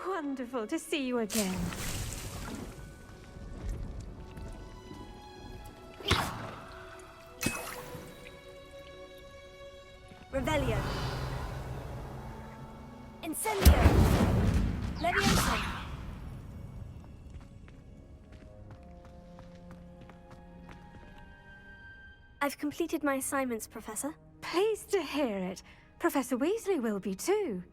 Wonderful to see you again. Revelio. Incendio. Leviosa. I've completed my assignments, Professor. Pleased to hear it. Professor Weasley will be too.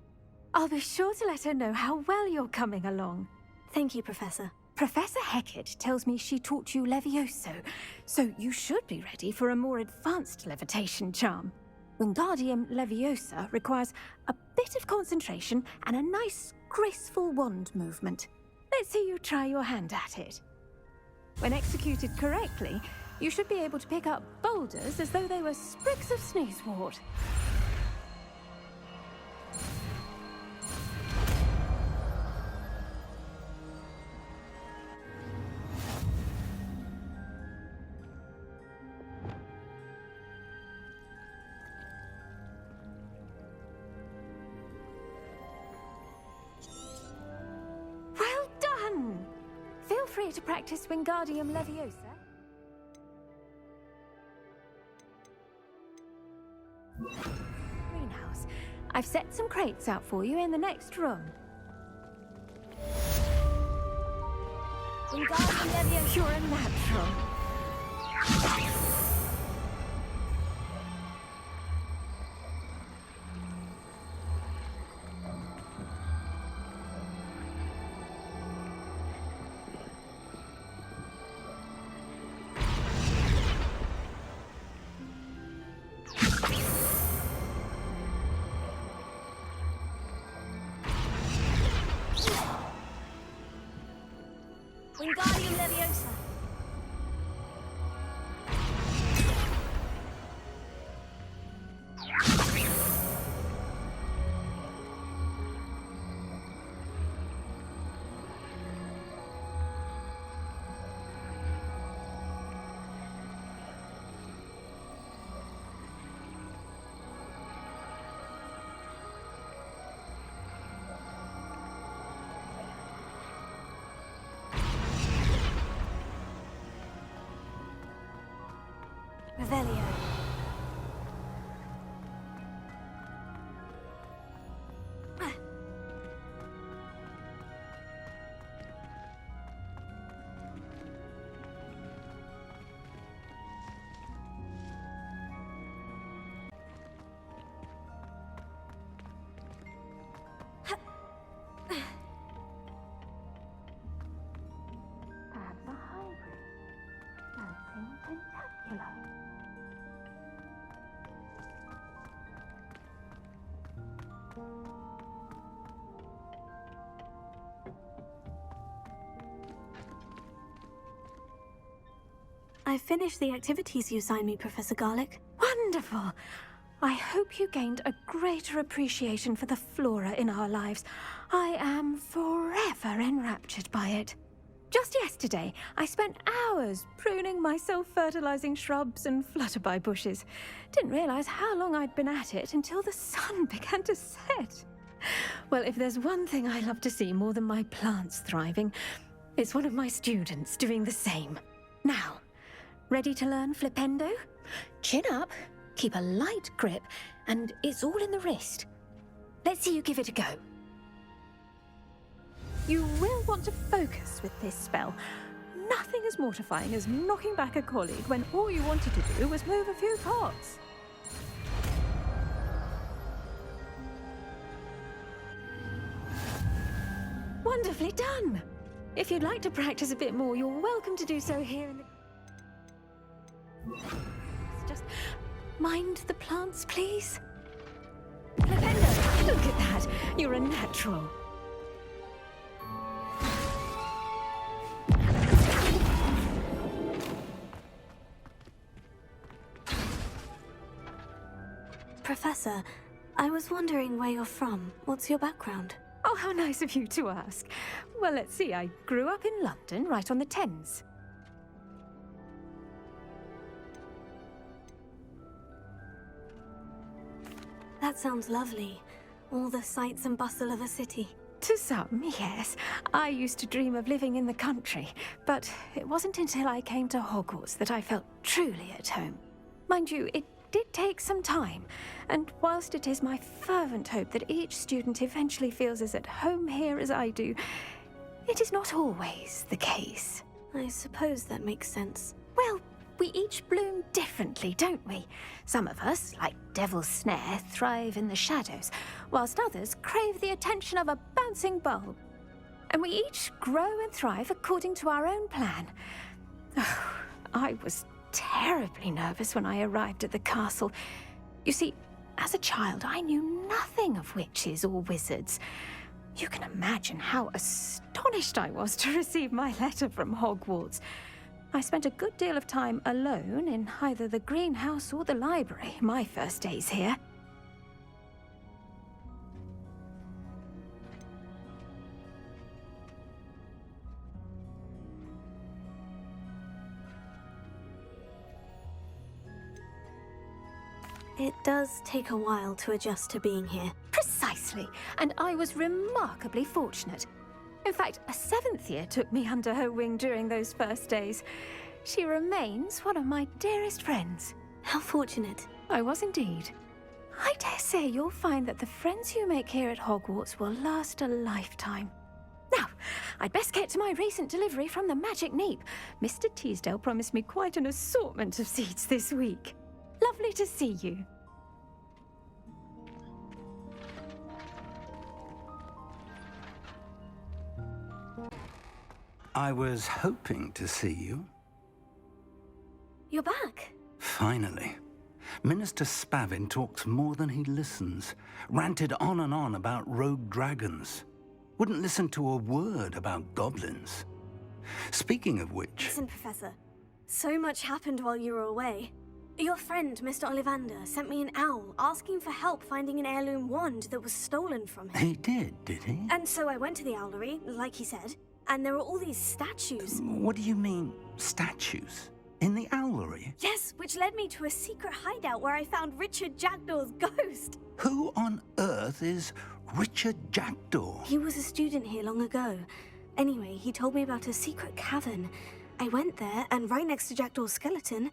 I'll be sure to let her know how well you're coming along. Thank you, Professor. Professor Hecat tells me she taught you Levioso, so you should be ready for a more advanced levitation charm. Wingardium Leviosa requires a bit of concentration and a nice, graceful wand movement. Let's see you try your hand at it. When executed correctly, you should be able to pick up boulders as though they were sprigs of sneezewort. Well done! Feel free to practice Wingardium Leviosa. Greenhouse. I've set some crates out for you in the next room. Wingardium Leviosa. You're a natural. Wingardium Leviosa. Revelio. Perhaps a hybrid. Dancing tentacular. I've finished the activities you assigned me, Professor Garlick. Wonderful! I hope you gained a greater appreciation for the flora in our lives. I am forever enraptured by it. Just yesterday, I spent hours pruning my self-fertilizing shrubs and flutterby bushes. Didn't realize how long I'd been at it until the sun began to set. Well, if there's one thing I love to see more than my plants thriving, it's one of my students doing the same. Now, ready to learn Flipendo? Chin up, keep a light grip, and it's all in the wrist. Let's see you give it a go. You will want to focus with this spell. Nothing as mortifying as knocking back a colleague when all you wanted to do was move a few pots. Wonderfully done! If you'd like to practice a bit more, you're welcome to do so here in the... Just mind the plants, please. Flipendo! Look at that! You're a natural. Professor, I was wondering where you're from. What's your background? Oh, how nice of you to ask. Well, let's see. I grew up in London, right on the Thames. That sounds lovely. All the sights and bustle of a city. To some, yes. I used to dream of living in the country, but it wasn't until I came to Hogwarts that I felt truly at home. Mind you, it did take some time, and whilst it is my fervent hope that each student eventually feels as at home here as I do, it is not always the case. I suppose that makes sense. Well, we each bloom differently, don't we? Some of us, like Devil's Snare, thrive in the shadows, whilst others crave the attention of a bouncing bulb. And we each grow and thrive according to our own plan. Oh, I was terribly nervous when I arrived at the castle. You see, as a child, I knew nothing of witches or wizards. You can imagine how astonished I was to receive my letter from Hogwarts. I spent a good deal of time alone in either the greenhouse or the library my first days here. It does take a while to adjust to being here. Precisely, and I was remarkably fortunate. In fact, a 7th year took me under her wing during those first days. She remains one of my dearest friends. How fortunate. I was indeed. I dare say you'll find that the friends you make here at Hogwarts will last a lifetime. Now, I'd best get to my recent delivery from the Magic Neep. Mr. Teasdale promised me quite an assortment of seeds this week. Lovely to see you. I was hoping to see you. You're back. Finally. Minister Spavin talks more than he listens. Ranted on and on about rogue dragons. Wouldn't listen to a word about goblins. Speaking of which... Listen, Professor. So much happened while you were away. Your friend, Mr. Ollivander, sent me an owl asking for help finding an heirloom wand that was stolen from him. He did he? And so I went to the owlery, like he said, and there were all these statues. What do you mean, statues? In the owlery? Yes, which led me to a secret hideout where I found Richard Jackdaw's ghost. Who on earth is Richard Jackdaw? He was a student here long ago. Anyway, he told me about a secret cavern. I went there, and right next to Jackdaw's skeleton,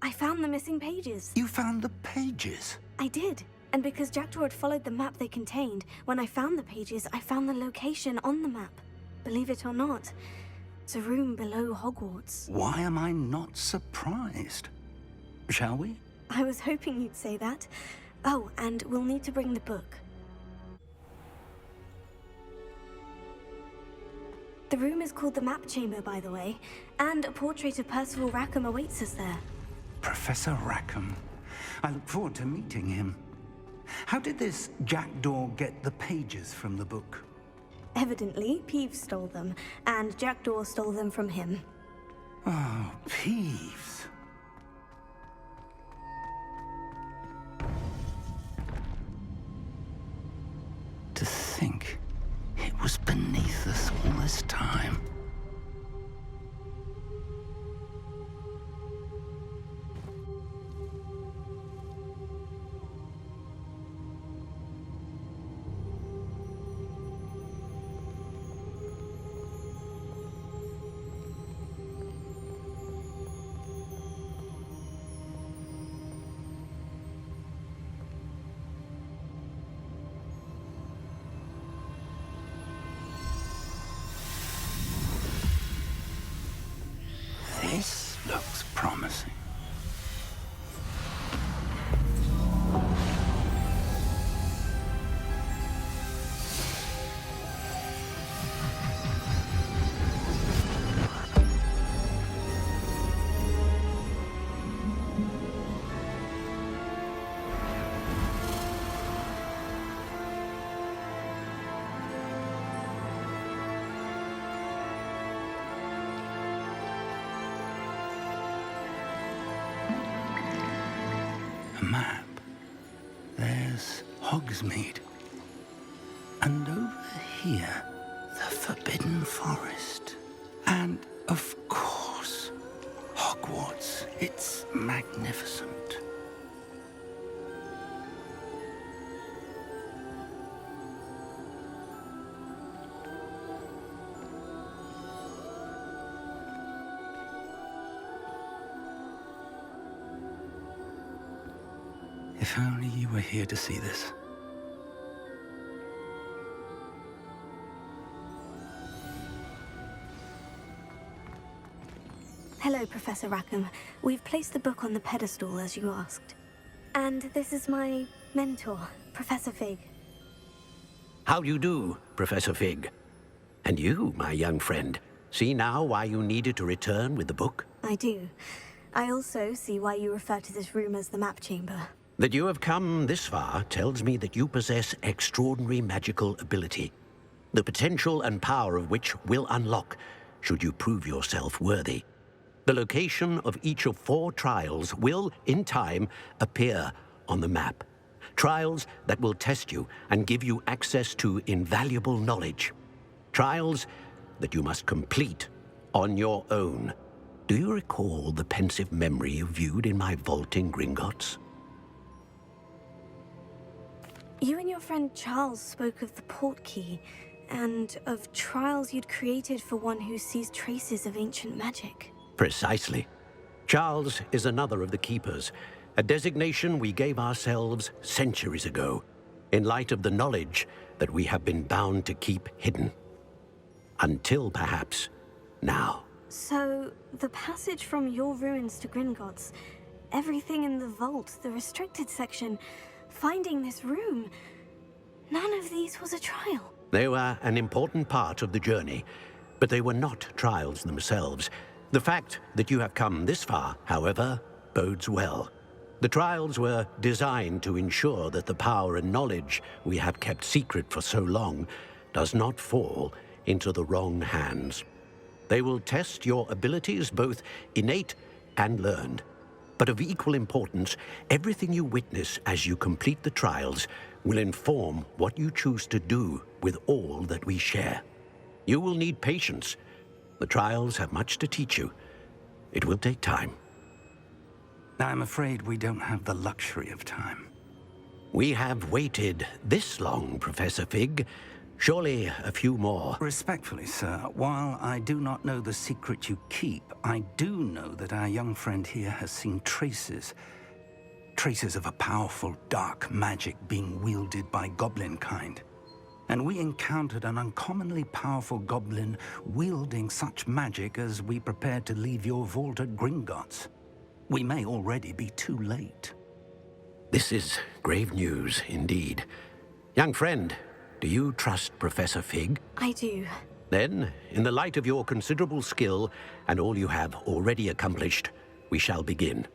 I found the missing pages. You found the pages? I did. And because Jackdaw had followed the map they contained, when I found the pages, I found the location on the map. Believe it or not, it's a room below Hogwarts. Why am I not surprised? Shall we? I was hoping you'd say that. Oh, and we'll need to bring the book. The room is called the Map Chamber, by the way, and a portrait of Percival Rackham awaits us there. Professor Rackham. I look forward to meeting him. How did this Jackdaw get the pages from the book? Evidently, Peeves stole them, and Jackdaw stole them from him. Oh, Peeves. To think it was beneath us all this time. This looks promising. A map. There's Hogsmeade. And over here, the Forbidden Forest. And, of course, Hogwarts. It's magnificent. If only you were here to see this. Hello, Professor Rackham. We've placed the book on the pedestal as you asked. And this is my mentor, Professor Fig. How do you do, Professor Fig? And you, my young friend, see now why you needed to return with the book? I do. I also see why you refer to this room as the map chamber. That you have come this far tells me that you possess extraordinary magical ability, the potential and power of which will unlock should you prove yourself worthy. The location of each of 4 trials will, in time, appear on the map. Trials that will test you and give you access to invaluable knowledge. Trials that you must complete on your own. Do you recall the pensive memory you viewed in my vault in Gringotts? You and your friend Charles spoke of the port key, and of trials you'd created for one who sees traces of ancient magic. Precisely. Charles is another of the Keepers, a designation we gave ourselves centuries ago, in light of the knowledge that we have been bound to keep hidden. Until, perhaps, now. So, the passage from your ruins to Gringotts, everything in the vault, the restricted section, finding this room, none of these was a trial. They were an important part of the journey, but they were not trials themselves. The fact that you have come this far, however, bodes well. The trials were designed to ensure that the power and knowledge we have kept secret for so long does not fall into the wrong hands. They will test your abilities, both innate and learned. But of equal importance, everything you witness as you complete the trials will inform what you choose to do with all that we share. You will need patience. The trials have much to teach you. It will take time. I'm afraid we don't have the luxury of time. We have waited this long, Professor Fig. Surely a few more. Respectfully, sir, while I do not know the secret you keep, I do know that our young friend here has seen traces of a powerful dark magic being wielded by goblin kind. And we encountered an uncommonly powerful goblin wielding such magic as we prepared to leave your vault at Gringotts. We may already be too late. This is grave news indeed. Young friend, do you trust Professor Fig? I do. Then, in the light of your considerable skill and all you have already accomplished, we shall begin.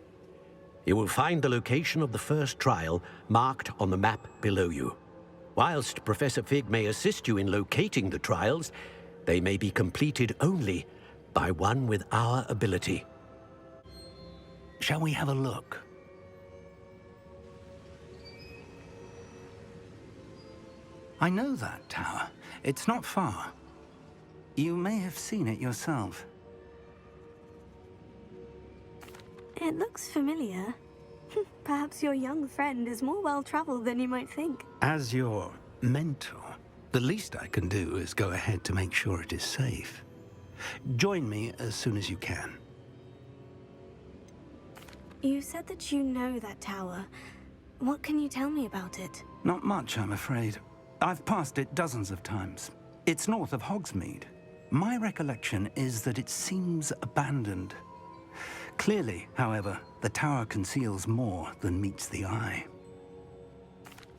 You will find the location of the first trial marked on the map below you. Whilst Professor Fig may assist you in locating the trials, they may be completed only by one with our ability. Shall we have a look? I know that tower. It's not far. You may have seen it yourself. It looks familiar. Perhaps your young friend is more well-traveled than you might think. As your mentor, the least I can do is go ahead to make sure it is safe. Join me as soon as you can. You said that you know that tower. What can you tell me about it? Not much, I'm afraid. I've passed it dozens of times. It's north of Hogsmeade. My recollection is that it seems abandoned. Clearly, however, the tower conceals more than meets the eye.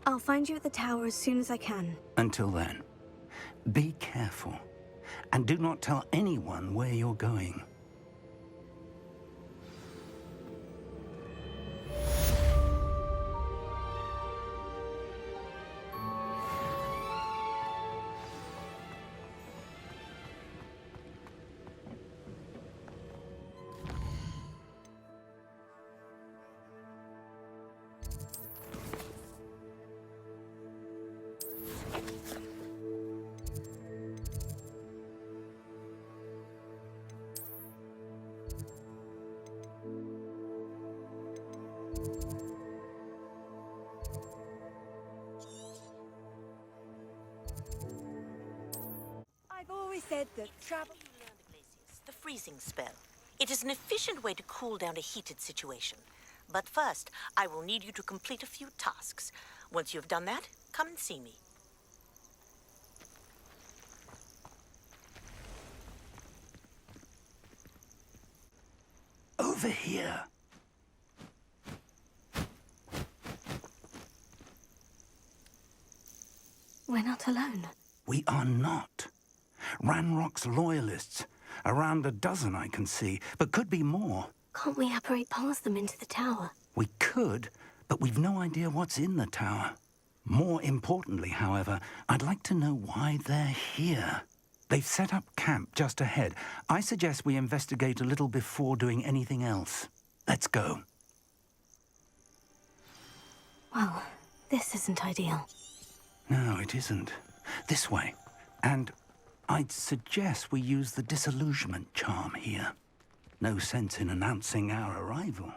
I'll find you at the tower as soon as I can. Until then, be careful, and do not tell anyone where you're going. I've always said that travel... You learned, Glacius, the freezing spell. It is an efficient way to cool down a heated situation. But first, I will need you to complete a few tasks. Once you've done that, come and see me. Over here. We're not alone. We are not. Ranrock's loyalists. Around a dozen I can see, but could be more. Can't we apparate past them into the tower? We could, but we've no idea what's in the tower. More importantly, however, I'd like to know why they're here. They've set up camp just ahead. I suggest we investigate a little before doing anything else. Let's go. Well, this isn't ideal. No, it isn't. This way. And I'd suggest we use the disillusionment charm here. No sense in announcing our arrival.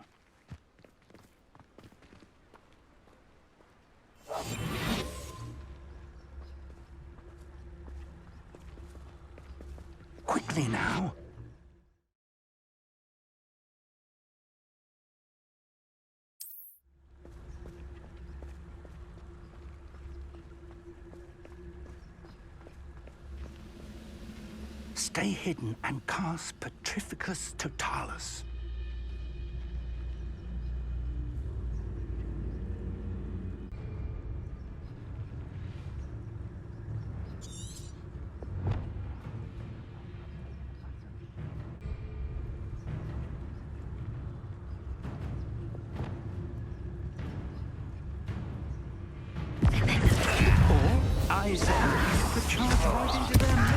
Quickly now. Stay hidden and cast Petrificus Totalis. Or Isaac could charge right into their midst.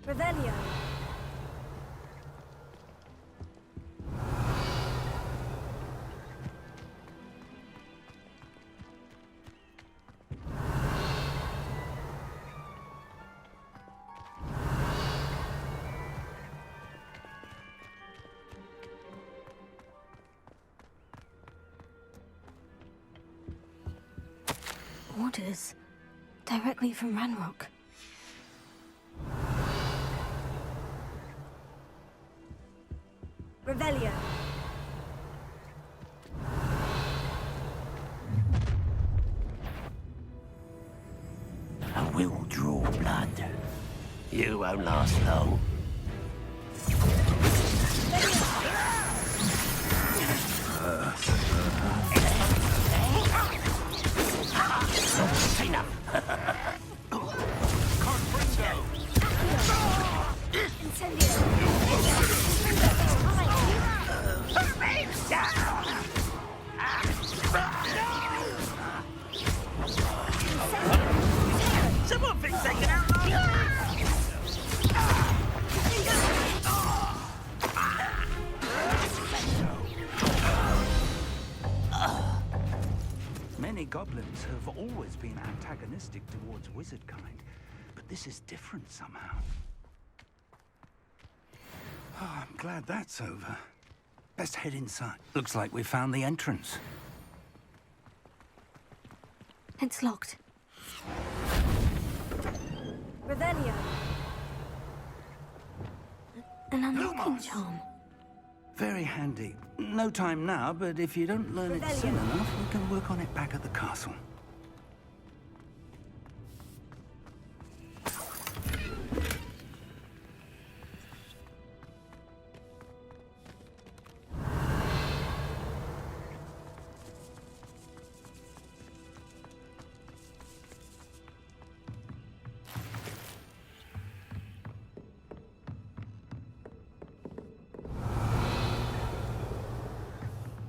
Revelio. Orders directly from Ranrock. Revelio. I will draw blood. You won't last long. Someone thinks they can outlaw Many goblins have always been antagonistic towards wizard kind, but this is different somehow. Oh, I'm glad that's over. Best head inside. Looks like we found the entrance. It's locked. Revelio. An unlocking Lumos. charm. Very handy. No time now, but if you don't learn it soon enough, we can work on it back at the castle.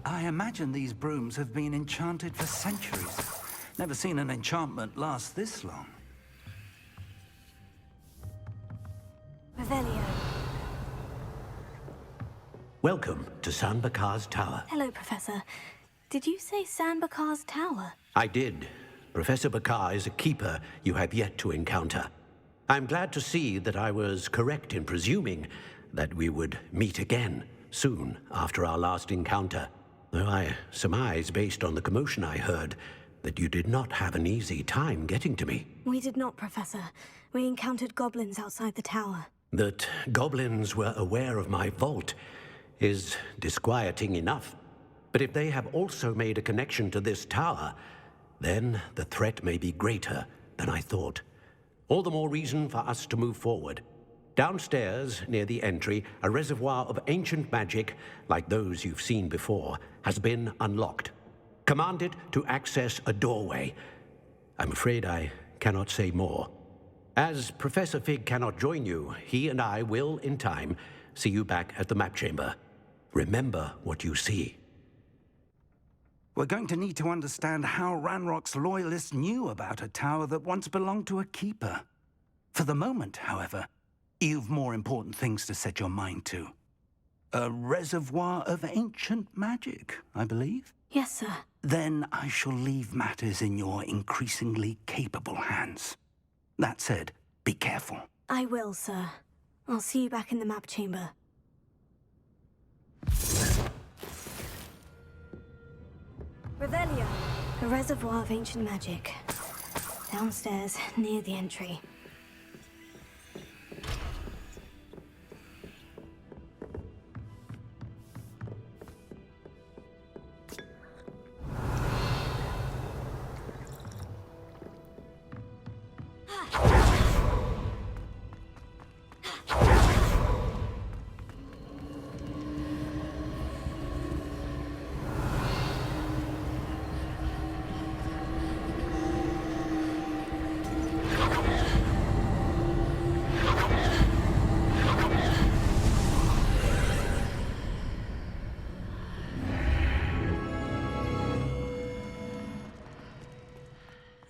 I imagine these brooms have been enchanted for centuries. Never seen an enchantment last this long. Revelio. Welcome to San Bakar's tower. Hello, Professor. Did you say San Bakar's tower? I did. Professor Bakar is a keeper you have yet to encounter. I'm glad to see that I was correct in presuming that we would meet again soon after our last encounter. Though I surmise, based on the commotion I heard, that you did not have an easy time getting to me. We did not, Professor. We encountered goblins outside the tower. That goblins were aware of my vault is disquieting enough. But if they have also made a connection to this tower, then the threat may be greater than I thought. All the more reason for us to move forward. Downstairs, near the entry, a reservoir of ancient magic, like those you've seen before, has been unlocked. Command it to access a doorway. I'm afraid I cannot say more. As Professor Fig cannot join you, he and I will, in time, see you back at the map chamber. Remember what you see. We're going to need to understand how Ranrock's loyalists knew about a tower that once belonged to a keeper. For the moment, however, you've more important things to set your mind to. A reservoir of ancient magic, I believe? Yes, sir. Then I shall leave matters in your increasingly capable hands. That said, be careful. I will, sir. I'll see you back in the map chamber. Revelio. A reservoir of ancient magic. Downstairs, near the entry.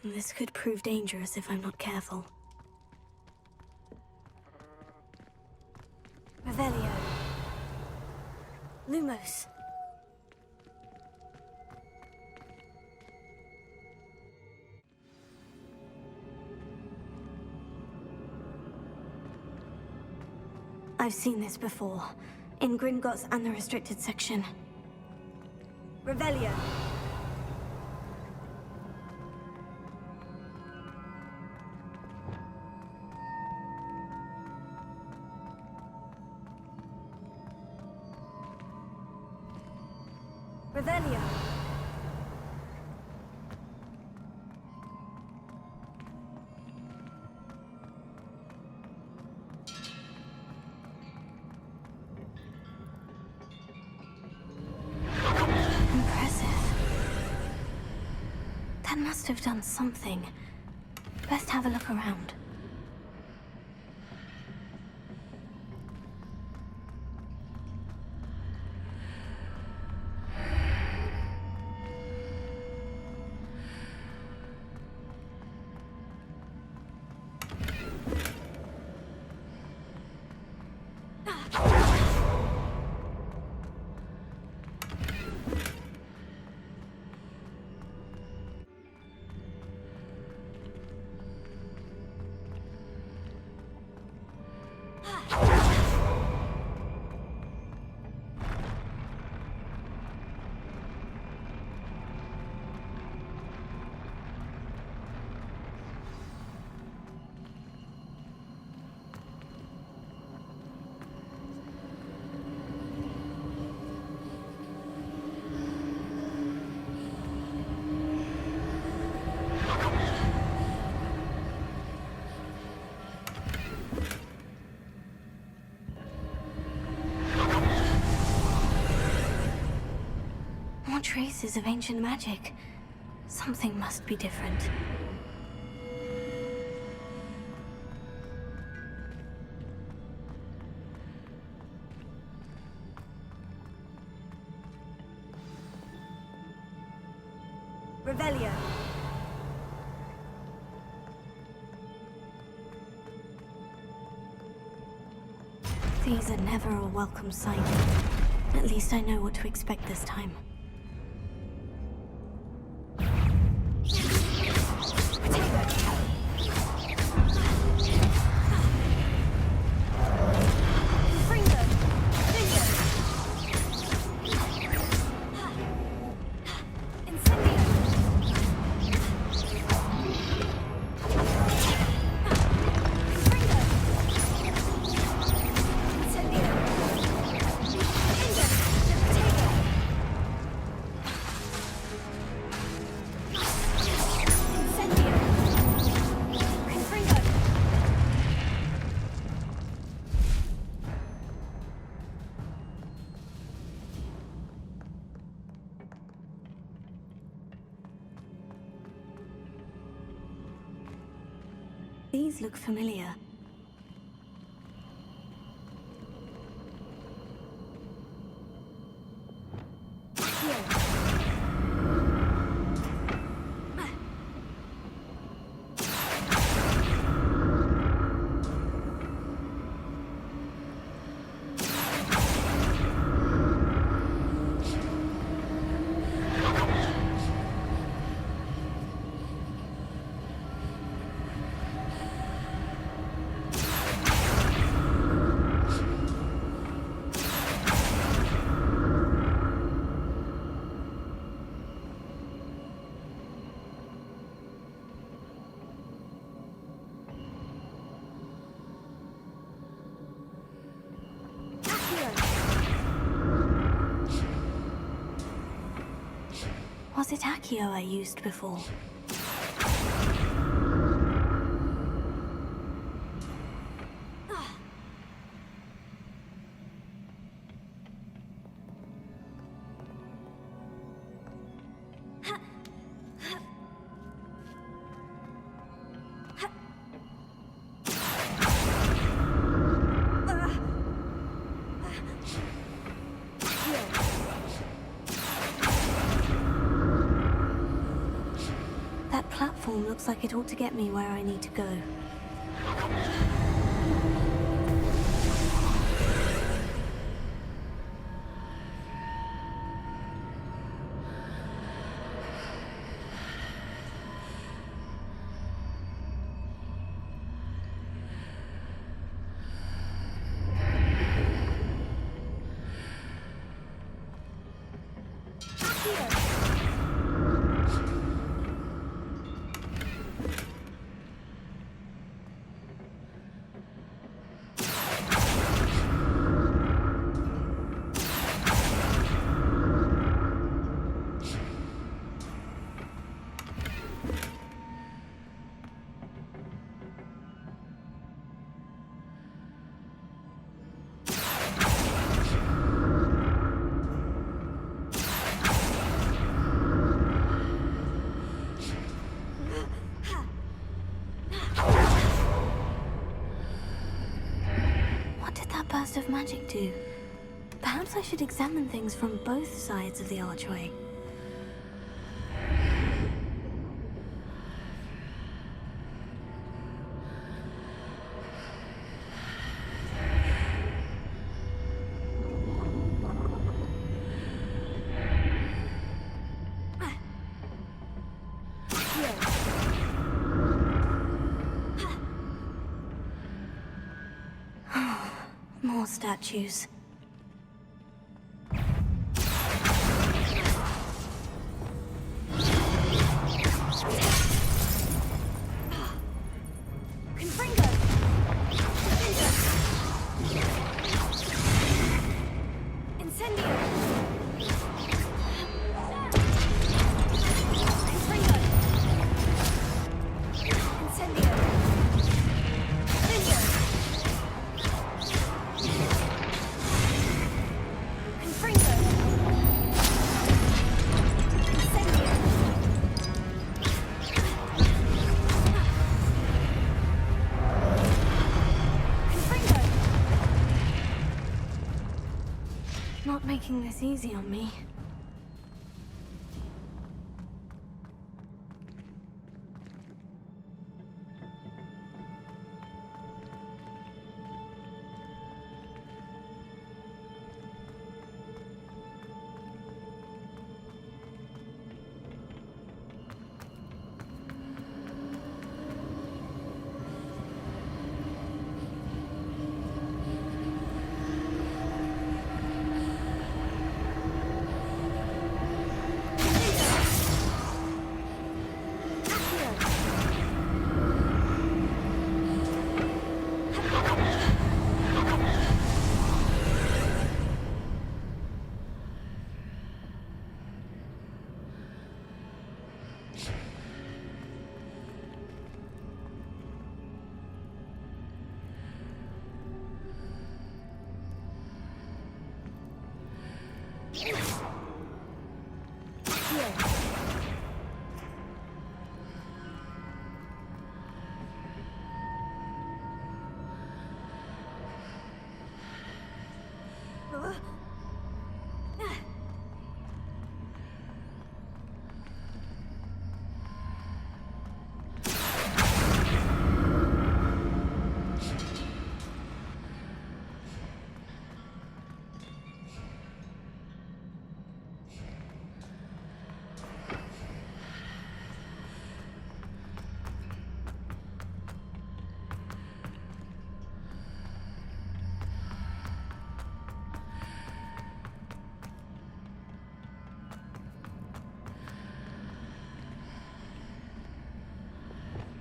This could prove dangerous if I'm not careful. Revelio. Lumos. I've seen this before. In Gringotts and the restricted section. Revelio. Revelio. Impressive. That must have done something. Best have a look around. traces of ancient magic. Something must be different. Revelio. These are never a welcome sight. At least I know what to expect this time. These look familiar. Was it Accio I used before? That platform looks like it ought to get me where I need to go. Burst of magic do? Perhaps I should examine things from both sides of the archway. More statues. not making this easy on me.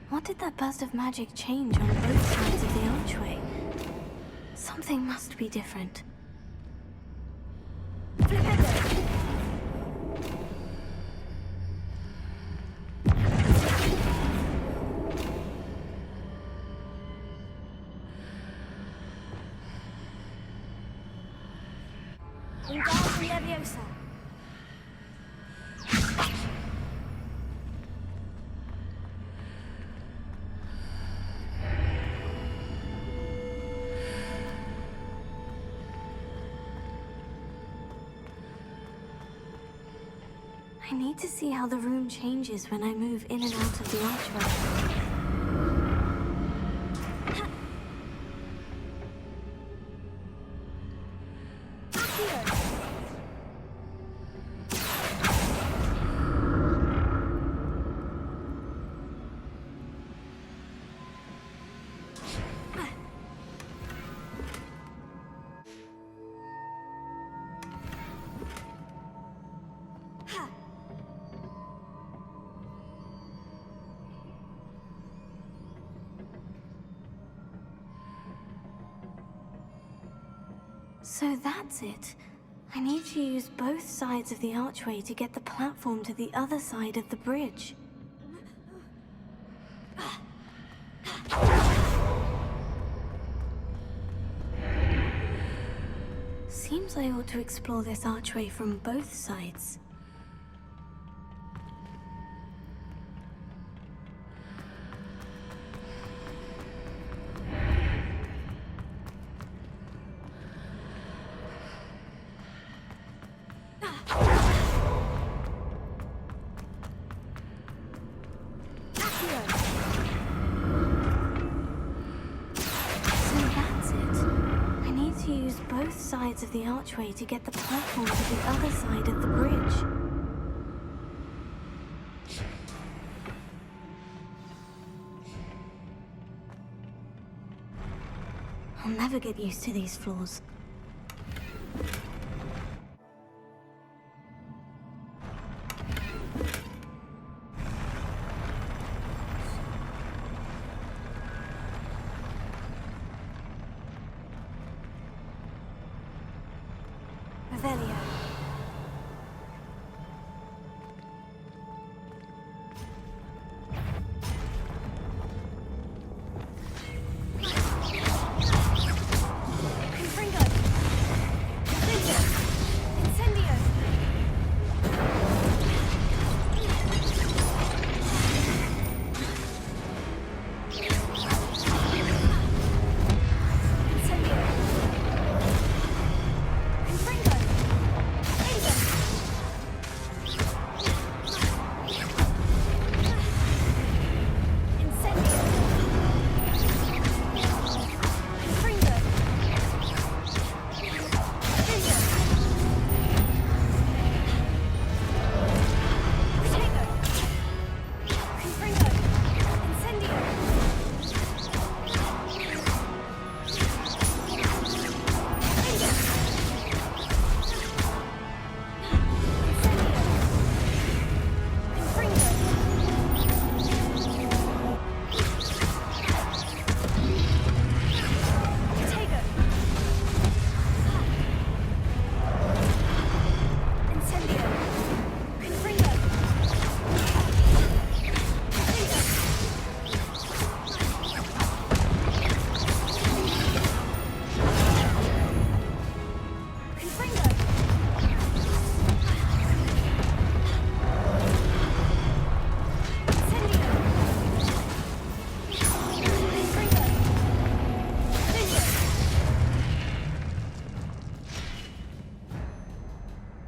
What did that burst of magic change on both sides of the archway? Something must be different. I need to see how the room changes when I move in and out of the archway. So that's it. I need to use both sides of the archway to get the platform to the other side of the bridge. Seems I ought to explore this archway from both sides. Both sides of the archway to get the platform to the other side of the bridge. I'll never get used to these floors.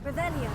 Revelio.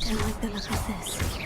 Don't like the look of this.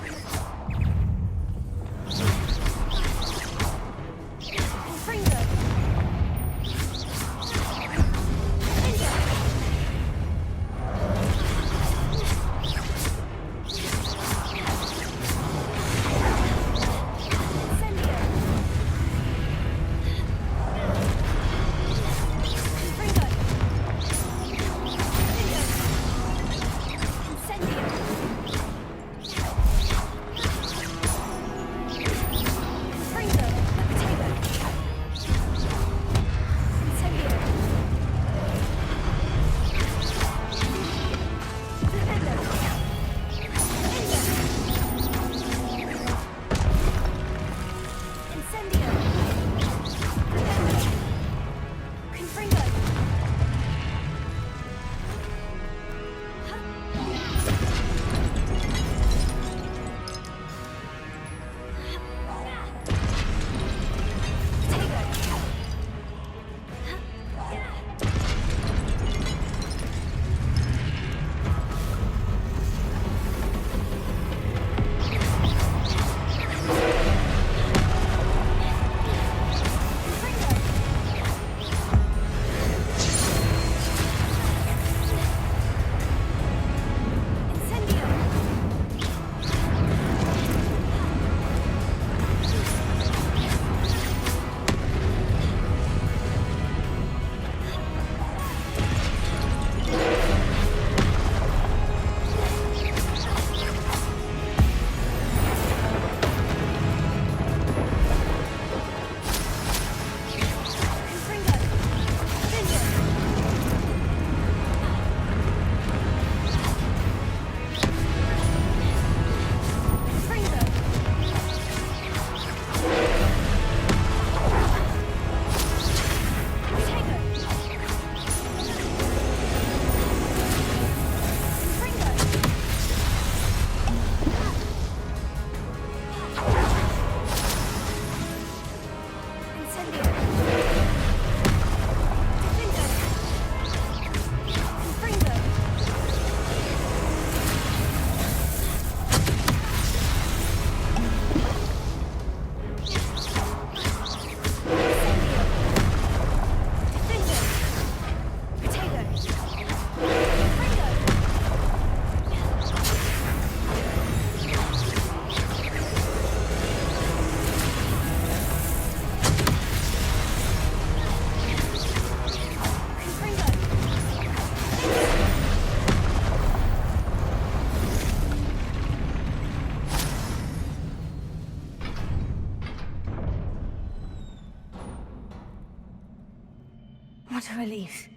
What a relief.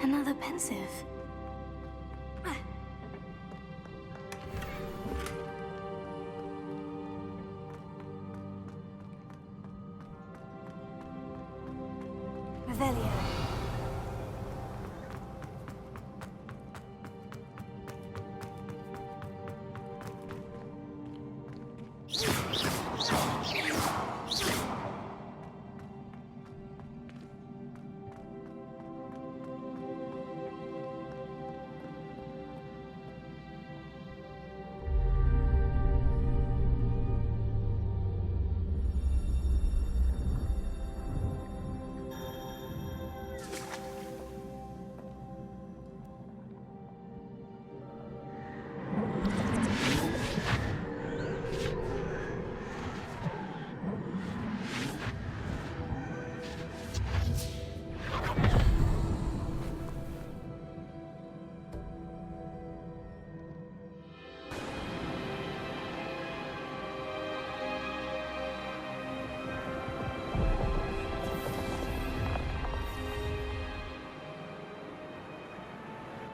Another pensive. Revelio.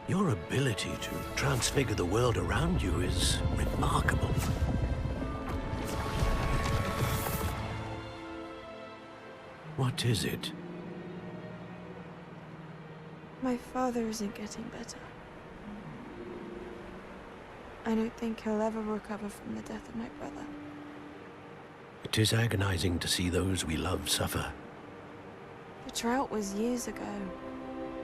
Your ability to transfigure the world around you is remarkable. What is it? My father isn't getting better. I don't think he'll ever recover from the death of my brother. It is agonizing to see those we love suffer. The drought was years ago,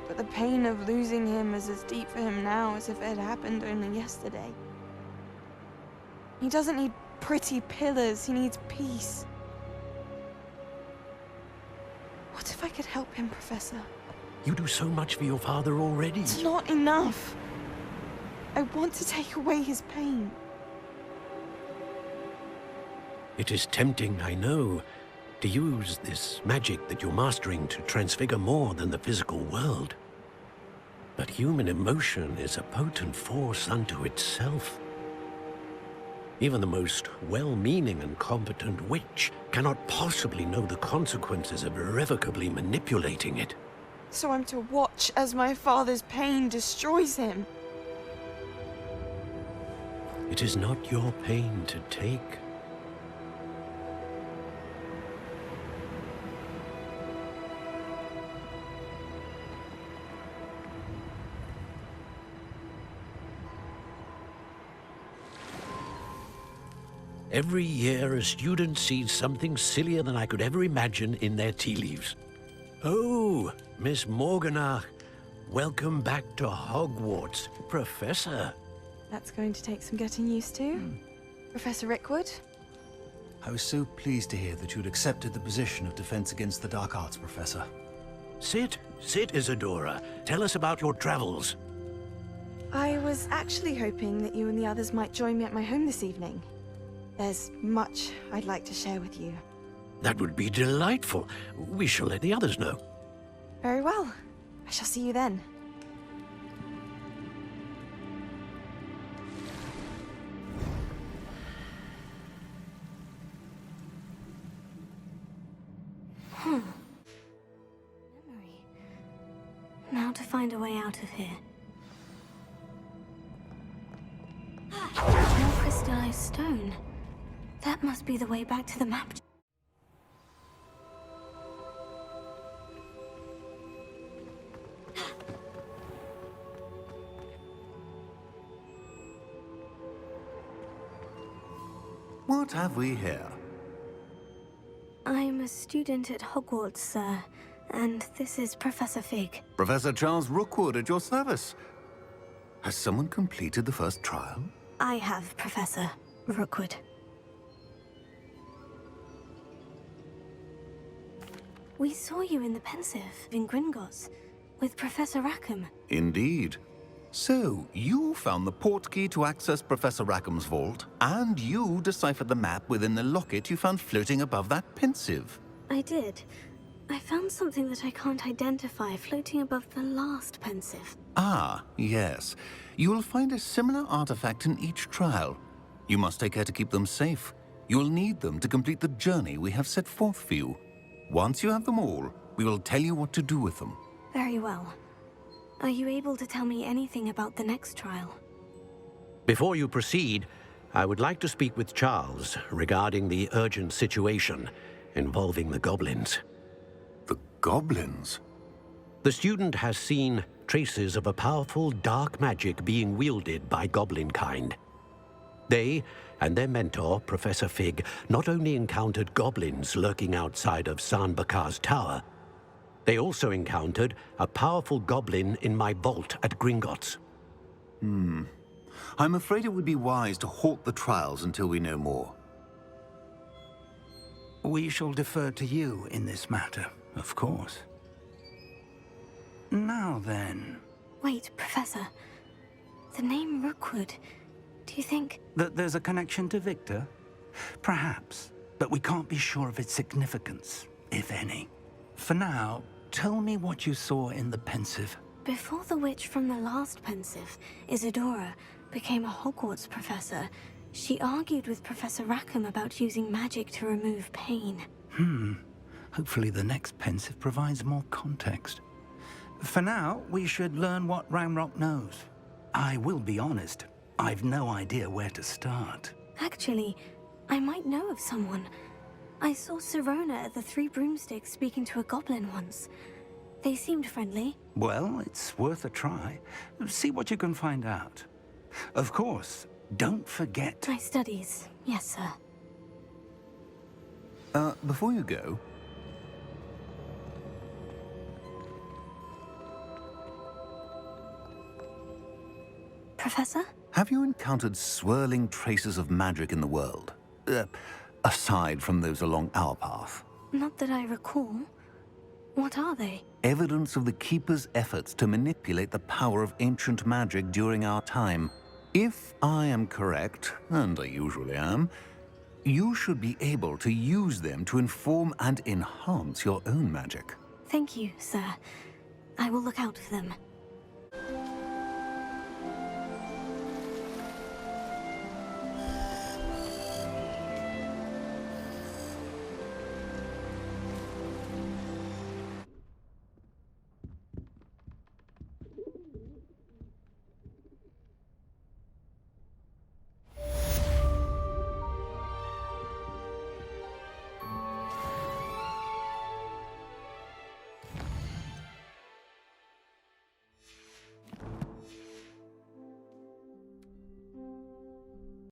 but the pain of losing him is as deep for him now as if it had happened only yesterday. He doesn't need pretty pillars, he needs peace. What if I could help him, Professor? You do so much for your father already. It's not enough. I want to take away his pain. It is tempting, I know, to use this magic that you're mastering to transfigure more than the physical world. But human emotion is a potent force unto itself. Even the most well-meaning and competent witch cannot possibly know the consequences of irrevocably manipulating it. So I'm to watch as my father's pain destroys him. It is not your pain to take. Every year, a student sees something sillier than I could ever imagine in their tea leaves. Oh, Miss Morganach, welcome back to Hogwarts, Professor. That's going to take some getting used to. Professor Rickwood? I was so pleased to hear that you'd accepted the position of Defense Against the Dark Arts, Professor. Sit, Isadora. Tell us about your travels. I was actually hoping that you and the others might join me at my home this evening. There's much I'd like to share with you. That would be delightful. We shall let the others know. Very well. I shall see you then. Memory. Now to find a way out of here. More crystallized stone. That must be the way back to the map. What have we here? I'm a student at Hogwarts, sir, and this is Professor Fig. Professor Charles Rookwood at your service. Has someone completed the first trial? I have, Professor Rookwood. We saw you in the Pensive in Gringotts with Professor Rackham. Indeed. So, you found the portkey to access Professor Rackham's vault, and you deciphered the map within the locket you found floating above that Pensive. I did. I found something that I can't identify floating above the last Pensive. Ah, yes. You will find a similar artifact in each trial. You must take care to keep them safe. You will need them to complete the journey we have set forth for you. Once you have them all, we will tell you what to do with them. Very well. Are you able to tell me anything about the next trial? Before you proceed, I would like to speak with Charles regarding the urgent situation involving the goblins. The goblins? The student has seen traces of a powerful dark magic being wielded by goblin kind. They and their mentor, Professor Fig, not only encountered goblins lurking outside of San Bakar's tower, they also encountered a powerful goblin in my vault at Gringotts. I'm afraid it would be wise to halt the trials until we know more. We shall defer to you in this matter, of course. Now then... Wait, Professor. The name Rookwood. Do you think... That there's a connection to Victor? Perhaps, but we can't be sure of its significance, if any. For now, tell me what you saw in the Pensive. Before the witch from the last Pensive, Isadora, became a Hogwarts professor, she argued with Professor Rackham about using magic to remove pain. Hopefully the next Pensive provides more context. For now, we should learn what Ranrock knows. I will be honest, I've no idea where to start. Actually, I might know of someone. I saw Sirona at the Three Broomsticks speaking to a goblin once. They seemed friendly. Well, it's worth a try. See what you can find out. Of course, don't forget... My studies, yes, sir. Before you go... Professor? Have you encountered swirling traces of magic in the world? Aside from those along our path? Not that I recall. What are they? Evidence of the Keeper's efforts to manipulate the power of ancient magic during our time. If I am correct, and I usually am, you should be able to use them to inform and enhance your own magic. Thank you, sir. I will look out for them.